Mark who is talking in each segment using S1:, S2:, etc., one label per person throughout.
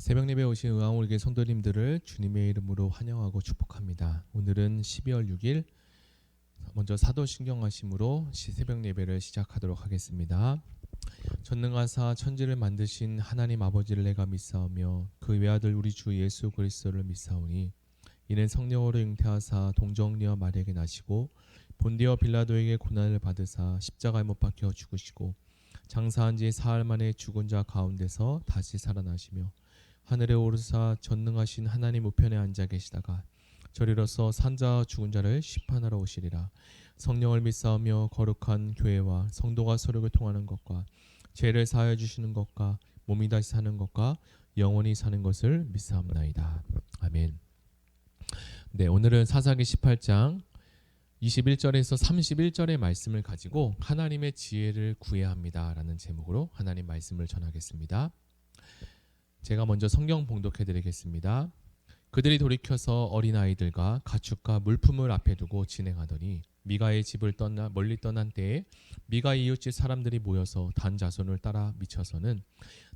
S1: 새벽 예배 오신 의왕울교 성도님들을 주님의 이름으로 환영하고 축복합니다. 오늘은 12월 6일 먼저 사도신경하심으로 새벽 예배를 시작하도록 하겠습니다. 전능하사 천지를 만드신 하나님 아버지를 내가 믿사오며 그 외아들 우리 주 예수 그리스도를 믿사오니 이는 성령으로 잉태하사 동정녀 마리아에게 나시고 본디오 빌라도에게 고난을 받으사 십자가에 못 박혀 죽으시고 장사한 지 사흘 만에 죽은 자 가운데서 다시 살아나시며 하늘에 오르사 전능하신 하나님 우편에 앉아 계시다가 저리로서 산자와 죽은 자를 심판하러 오시리라. 성령을 믿사오며 거룩한 교회와 성도가 서로 교통하는 것과 죄를 사하여 주시는 것과 몸이 다시 사는 것과 영원히 사는 것을 믿사옵나이다. 아멘. 네, 오늘은 사사기 18장 21절에서 31절의 말씀을 가지고 하나님의 지혜를 구해야 합니다라는 제목으로 하나님 말씀을 전하겠습니다. 제가 먼저 성경 봉독해 드리겠습니다. 그들이 돌이켜서 어린아이들과 가축과 물품을 앞에 두고 진행하더니 미가의 집을 멀리 떠난 때에 미가의 이웃집 사람들이 모여서 단 자손을 따라 미쳐서는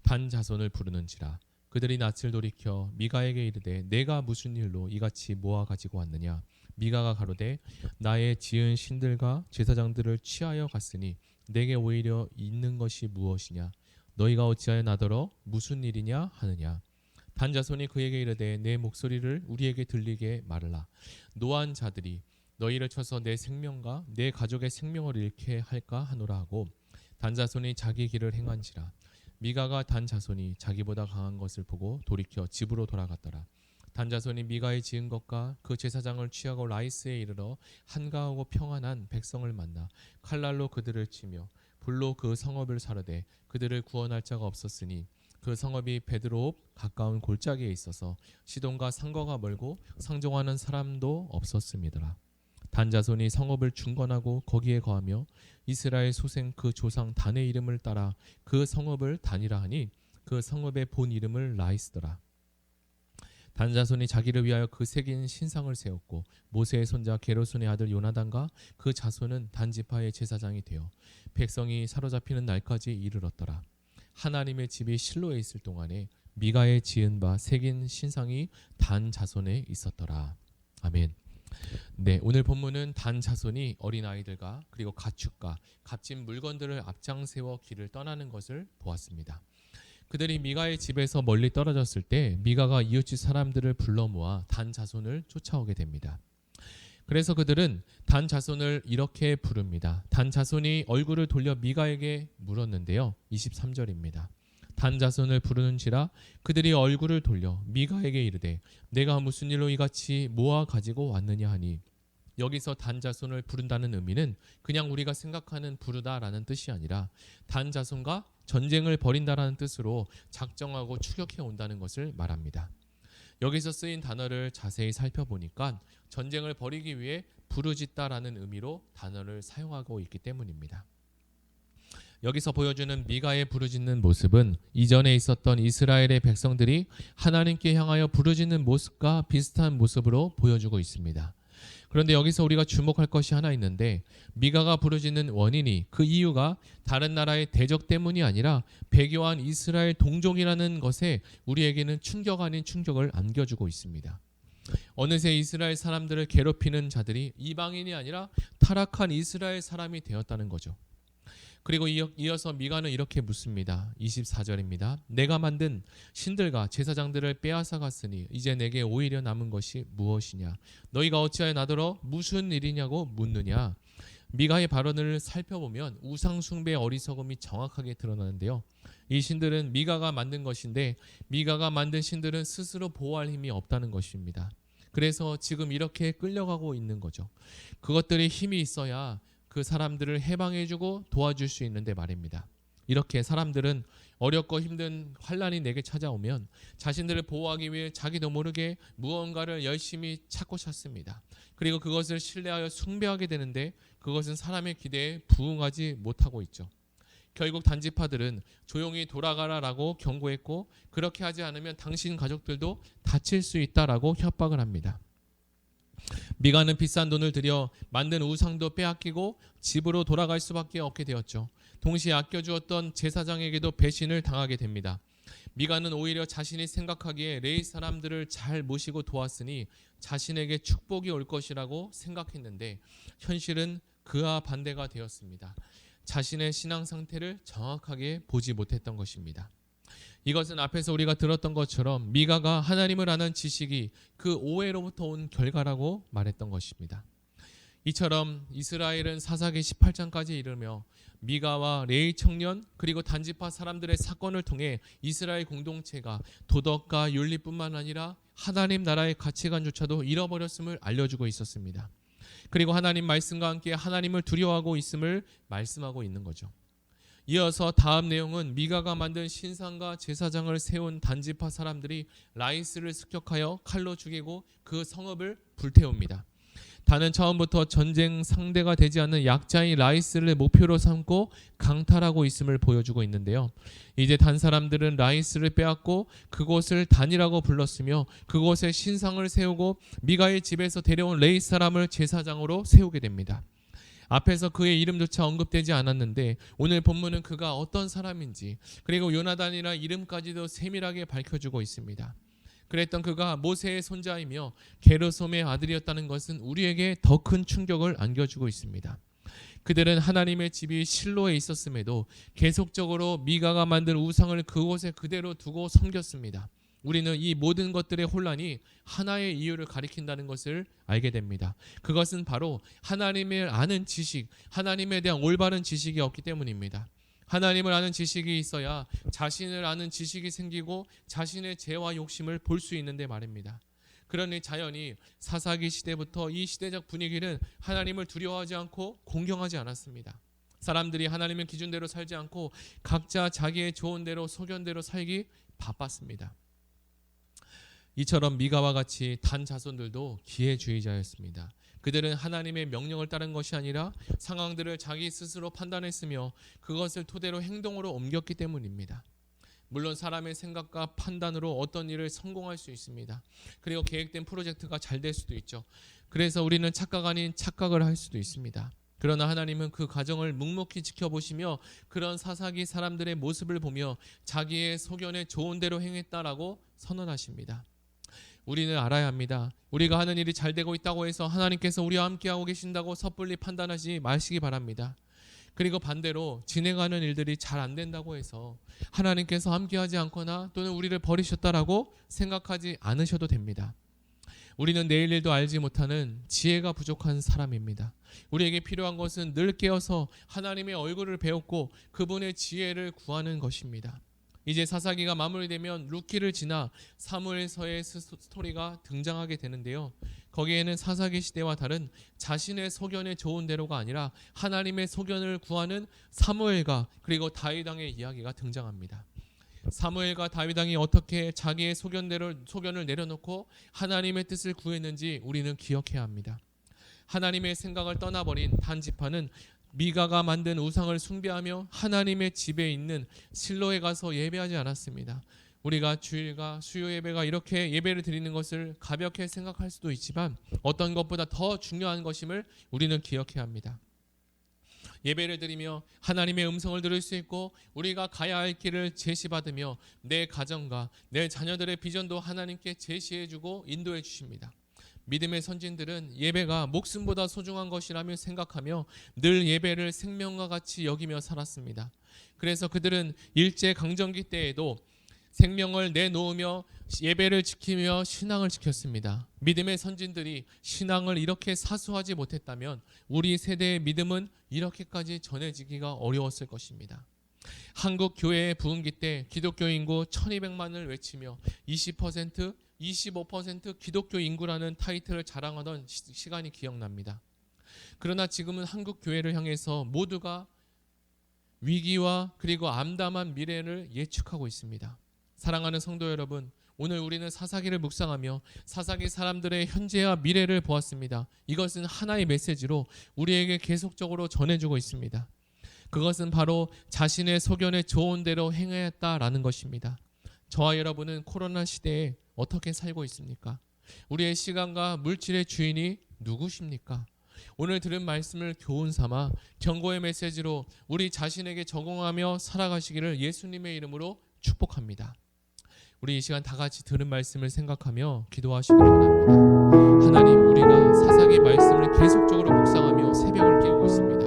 S1: 단 자손을 부르는지라. 그들이 낯을 돌이켜 미가에게 이르되 내가 무슨 일로 이같이 모아 가지고 왔느냐. 미가가 가로되 나의 지은 신들과 제사장들을 취하여 갔으니 내게 오히려 있는 것이 무엇이냐. 너희가 어찌하여 나더러 무슨 일이냐 하느냐. 단 자손이 그에게 이르되 내 목소리를 우리에게 들리게 말하라. 노한 자들이 너희를 쳐서 내 생명과 내 가족의 생명을 잃게 할까 하노라 하고 단 자손이 자기 길을 행한지라. 미가가 단 자손이 자기보다 강한 것을 보고 돌이켜 집으로 돌아갔더라. 단 자손이 미가의 지은 것과 그 제사장을 취하고 라이스에 이르러 한가하고 평안한 백성을 만나 칼날로 그들을 치며 불로 그 성읍을 사르되 그들을 구원할 자가 없었으니 그 성읍이 베드로옵 가까운 골짜기에 있어서 시돈과 상거가 멀고 상종하는 사람도 없었음이더라. 단 자손이 성읍을 중건하고 거기에 거하며 이스라엘 소생 그 조상 단의 이름을 따라 그 성읍을 단이라 하니 그 성읍의 본 이름을 라이스더라. 단 자손이 자기를 위하여 그 새긴 신상을 세웠고 모세의 손자 게르손의 아들 요나단과 그 자손은 단 지파의 제사장이 되어 백성이 사로잡히는 날까지 이르렀더라. 하나님의 집이 실로에 있을 동안에 미가의 지은 바 새긴 신상이 단 자손에 있었더라. 아멘. 네, 오늘 본문은 단 자손이 어린아이들과 그리고 가축과 값진 물건들을 앞장 세워 길을 떠나는 것을 보았습니다. 그들이 미가의 집에서 멀리 떨어졌을 때 미가가 이웃집 사람들을 불러 모아 단 자손을 쫓아오게 됩니다. 그래서 그들은 단 자손을 이렇게 부릅니다. 단 자손이 얼굴을 돌려 미가에게 물었는데요. 23절입니다. 단 자손을 부르는지라 그들이 얼굴을 돌려 미가에게 이르되 내가 무슨 일로 이같이 모아 가지고 왔느냐 하니 여기서 단 자손을 부른다는 의미는 그냥 우리가 생각하는 부르다라는 뜻이 아니라 단 자손과 전쟁을 벌인다라는 뜻으로 작정하고 추격해 온다는 것을 말합니다. 여기서 쓰인 단어를 자세히 살펴보니까 전쟁을 벌이기 위해 부르짖다라는 의미로 단어를 사용하고 있기 때문입니다. 여기서 보여주는 미가의 부르짖는 모습은 이전에 있었던 이스라엘의 백성들이 하나님께 향하여 부르짖는 모습과 비슷한 모습으로 보여주고 있습니다. 그런데 여기서 우리가 주목할 것이 하나 있는데 미가가 부르짖는 원인이 그 이유가 다른 나라의 대적 때문이 아니라 배교한 이스라엘 동족이라는 것에 우리에게는 충격 아닌 충격을 안겨주고 있습니다. 어느새 이스라엘 사람들을 괴롭히는 자들이 이방인이 아니라 타락한 이스라엘 사람이 되었다는 거죠. 그리고 이어서 미가는 이렇게 묻습니다. 24절입니다. 내가 만든 신들과 제사장들을 빼앗아 갔으니 이제 내게 오히려 남은 것이 무엇이냐. 너희가 어찌하여 나더러 무슨 일이냐고 묻느냐. 미가의 발언을 살펴보면 우상 숭배의 어리석음이 정확하게 드러나는데요. 이 신들은 미가가 만든 것인데 미가가 만든 신들은 스스로 보호할 힘이 없다는 것입니다. 그래서 지금 이렇게 끌려가고 있는 거죠. 그것들이 힘이 있어야 그 사람들을 해방해주고 도와줄 수 있는데 말입니다. 이렇게 사람들은 어렵고 힘든 환란이 내게 찾아오면 자신들을 보호하기 위해 자기도 모르게 무언가를 열심히 찾습니다. 그리고 그것을 신뢰하여 숭배하게 되는데 그것은 사람의 기대에 부응하지 못하고 있죠. 결국 단지파들은 조용히 돌아가라라고 경고했고 그렇게 하지 않으면 당신 가족들도 다칠 수 있다라고 협박을 합니다. 미가는 비싼 돈을 들여 만든 우상도 빼앗기고 집으로 돌아갈 수밖에 없게 되었죠. 동시에 아껴주었던 제사장에게도 배신을 당하게 됩니다. 미가는 오히려 자신이 생각하기에 레위 사람들을 잘 모시고 도왔으니 자신에게 축복이 올 것이라고 생각했는데 현실은 그와 반대가 되었습니다. 자신의 신앙 상태를 정확하게 보지 못했던 것입니다. 이것은 앞에서 우리가 들었던 것처럼 미가가 하나님을 아는 지식이 그 오해로부터 온 결과라고 말했던 것입니다. 이처럼 이스라엘은 사사기 18장까지 이르며 미가와 레위 청년 그리고 단지파 사람들의 사건을 통해 이스라엘 공동체가 도덕과 윤리뿐만 아니라 하나님 나라의 가치관조차도 잃어버렸음을 알려주고 있었습니다. 그리고 하나님 말씀과 함께 하나님을 두려워하고 있음을 말씀하고 있는 거죠. 이어서 다음 내용은 미가가 만든 신상과 제사장을 세운 단지파 사람들이 라이스를 습격하여 칼로 죽이고 그 성읍을 불태웁니다. 단은 처음부터 전쟁 상대가 되지 않는 약자인 라이스를 목표로 삼고 강탈하고 있음을 보여주고 있는데요. 이제 단 사람들은 라이스를 빼앗고 그곳을 단이라고 불렀으며 그곳에 신상을 세우고 미가의 집에서 데려온 레위 사람을 제사장으로 세우게 됩니다. 앞에서 그의 이름조차 언급되지 않았는데 오늘 본문은 그가 어떤 사람인지 그리고 요나단이라 이름까지도 세밀하게 밝혀주고 있습니다. 그랬던 그가 모세의 손자이며 게르솜의 아들이었다는 것은 우리에게 더 큰 충격을 안겨주고 있습니다. 그들은 하나님의 집이 실로에 있었음에도 계속적으로 미가가 만든 우상을 그곳에 그대로 두고 섬겼습니다. 우리는 이 모든 것들의 혼란이 하나의 이유를 가리킨다는 것을 알게 됩니다. 그것은 바로 하나님을 아는 지식, 하나님에 대한 올바른 지식이 없기 때문입니다. 하나님을 아는 지식이 있어야 자신을 아는 지식이 생기고 자신의 죄와 욕심을 볼 수 있는데 말입니다. 그러니 자연히 사사기 시대부터 이 시대적 분위기는 하나님을 두려워하지 않고 공경하지 않았습니다. 사람들이 하나님의 기준대로 살지 않고 각자 자기의 좋은 대로 소견대로 살기 바빴습니다. 이처럼 미가와 같이 단 자손들도 기회주의자였습니다. 그들은 하나님의 명령을 따른 것이 아니라 상황들을 자기 스스로 판단했으며 그것을 토대로 행동으로 옮겼기 때문입니다. 물론 사람의 생각과 판단으로 어떤 일을 성공할 수 있습니다. 그리고 계획된 프로젝트가 잘 될 수도 있죠. 그래서 우리는 착각 아닌 착각을 할 수도 있습니다. 그러나 하나님은 그 과정을 묵묵히 지켜보시며 그런 사사기 사람들의 모습을 보며 자기의 소견에 좋은 대로 행했다라고 선언하십니다. 우리는 알아야 합니다. 우리가 하는 일이 잘 되고 있다고 해서 하나님께서 우리와 함께하고 계신다고 섣불리 판단하지 마시기 바랍니다. 그리고 반대로 진행하는 일들이 잘 안 된다고 해서 하나님께서 함께하지 않거나 또는 우리를 버리셨다라고 생각하지 않으셔도 됩니다. 우리는 내일 일도 알지 못하는 지혜가 부족한 사람입니다. 우리에게 필요한 것은 늘 깨어서 하나님의 얼굴을 배웠고 그분의 지혜를 구하는 것입니다. 이제 사사기가 마무리되면 룻기를 지나 사무엘서의 스토리가 등장하게 되는데요. 거기에는 사사기 시대와 다른 자신의 소견에 좋은 대로가 아니라 하나님의 소견을 구하는 사무엘과 그리고 다윗 왕의 이야기가 등장합니다. 사무엘과 다윗 왕이 어떻게 자기의 소견을 내려놓고 하나님의 뜻을 구했는지 우리는 기억해야 합니다. 하나님의 생각을 떠나버린 단지파는 미가가 만든 우상을 숭배하며 하나님의 집에 있는 실로에 가서 예배하지 않았습니다. 우리가 주일과 수요 예배가 이렇게 예배를 드리는 것을 가볍게 생각할 수도 있지만 어떤 것보다 더 중요한 것임을 우리는 기억해야 합니다. 예배를 드리며 하나님의 음성을 들을 수 있고 우리가 가야 할 길을 제시받으며 내 가정과 내 자녀들의 비전도 하나님께 제시해주고 인도해 주십니다. 믿음의 선진들은 예배가 목숨보다 소중한 것이라며 생각하며 늘 예배를 생명과 같이 여기며 살았습니다. 그래서 그들은 일제강점기 때에도 생명을 내놓으며 예배를 지키며 신앙을 지켰습니다. 믿음의 선진들이 신앙을 이렇게 사수하지 못했다면 우리 세대의 믿음은 이렇게까지 전해지기가 어려웠을 것입니다. 한국 교회의 부흥기 때 기독교 인구 1200만을 외치며 20%, 25% 기독교 인구라는 타이틀을 자랑하던 시간이 기억납니다. 그러나 지금은 한국 교회를 향해서 모두가 위기와 그리고 암담한 미래를 예측하고 있습니다. 사랑하는 성도 여러분, 오늘 우리는 사사기를 묵상하며 사사기 사람들의 현재와 미래를 보았습니다. 이것은 하나의 메시지로 우리에게 계속적으로 전해주고 있습니다. 그것은 바로 자신의 소견에 좋은 대로 행했다라는 것입니다. 저와 여러분은 코로나 시대에 어떻게 살고 있습니까? 우리의 시간과 물질의 주인이 누구십니까? 오늘 들은 말씀을 교훈 삼아 경고의 메시지로 우리 자신에게 적용하며 살아가시기를 예수님의 이름으로 축복합니다. 우리 이 시간 다 같이 들은 말씀을 생각하며 기도하시기 원합니다. 하나님, 우리가 사사기 말씀을 계속적으로 묵상하며 새벽을 깨우고 있습니다.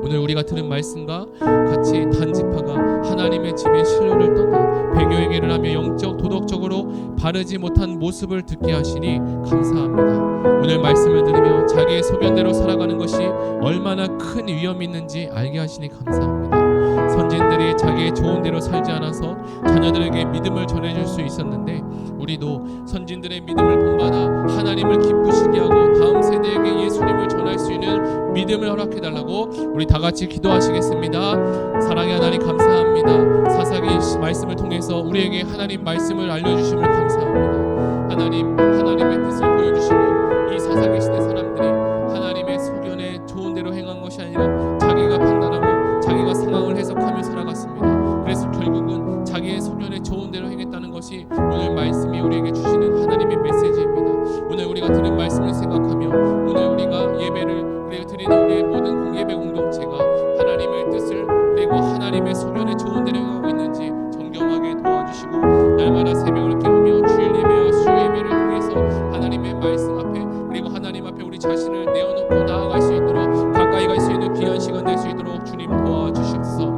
S1: 오늘 우리가 들은 말씀과 같이 단지파가 하나님의 집에 신료를 떠나 배교행위를 하며 영적 도덕적으로 바르지 못한 모습을 듣게 하시니 감사합니다. 오늘 말씀을 들으며 자기의 소견대로 살아가는 것이 얼마나 큰 위험이 있는지 알게 하시니 감사합니다. 선진들이 자기의 좋은 대로 살지 않아서 자녀들에게 믿음을 전해줄 수 있었는데 우리도 선진들의 믿음을 본받아 하나님을 기쁘시게 하고 다음 세대에게 예수님을 전할 수 있는 믿음을 허락해달라고 우리 다 같이 기도하시겠습니다. 사랑의 하나님 감사합니다. 사사기 말씀을 통해서 우리에게 하나님 말씀을 알려주심을 감사합니다. 하나님의 뜻을 보여주시고 이 사사기 시대 사람들이 하나님의 소견에 좋은 대로 행한 것이 아니라 자기가 판단하고 자기가 상황을 해석하며 살아갔습니다. 그래서 결국은 자기의 소견에 좋은 대로 행했다는 것이 오늘 말씀이 우리에게 주시는 하나님의 메시지입니다. 오늘 우리가 들은 말씀을 생각하며 오늘 우리가 예배를 드리는 우리의 모든 예배 공동체가 하나님의 뜻을 그리고 하나님의 소견에 좋은 대로 행하고 있는지 정경하게 도와주시고 날마다 새벽을 깨우며 주일 예배와 수요 예배를 통해서 하나님의 말씀 앞에 그리고 하나님 앞에 우리 자신을 내어놓고 나아갈 수 있도록 가까이 갈 수 있는 귀한 시간 될 수 있도록 주님 도와주시옵소서.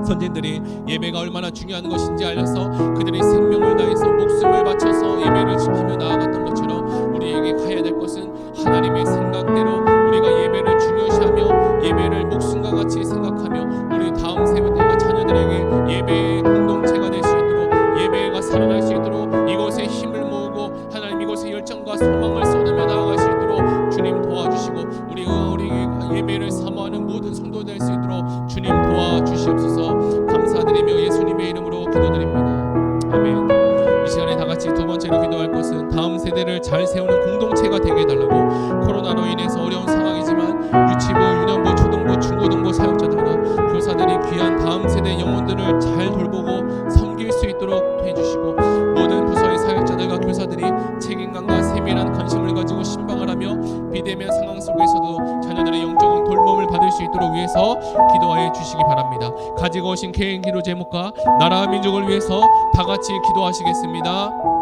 S1: 선진들이 예배가 얼마나 중요한 것인지 알려서 그들이 생명을 다해서 목숨을 바쳐서 예배를 지키며 나아갔던 것처럼 우리에게 가야 될 것은 하나님의 생각대로 우리가 예배를 중요시하며 예배를 목숨과 같이 생각하며 우리 다음 세대와 자녀들에게 예배의 공동체가 될 수 있도록 예배가 살아날 수 있도록 이곳에 힘을 모으고 하나님 이곳에 열정과 소망을 쏟으며 나아갈 수 있도록 주님 도와주시고 우리가 예배를 사모하는 모든 성도 될 수 있도록 주님 도와주시옵소서. 감사드리며 예수님의 이름으로 기도드립니다. 아멘. 이 시간에 다 같이 두 번째로 기도할 것은 다음 세대를 잘 세우는 공동체가 되게 해달라고 코로나로 인해서 어려운 상황이지만 유치부, 유년부, 초등부, 중고등부 사역자들과 교사들이 귀한 다음 세대 영혼들을 잘 돌보고 섬길 수 있도록 해주시고 모든 부서의 사역자들과 교사들이 책임감과 세밀한 관심을 가지고 신방을 하며 비대면 상황 속에서도 자녀들의 영적인 돌봄을 받을 수 있도록 위해서 기도하여 주시기 바랍니다. 가지고 오신 개인 기도 제목과 나라와 민족을 위해서 다 같이 기도하시겠습니다.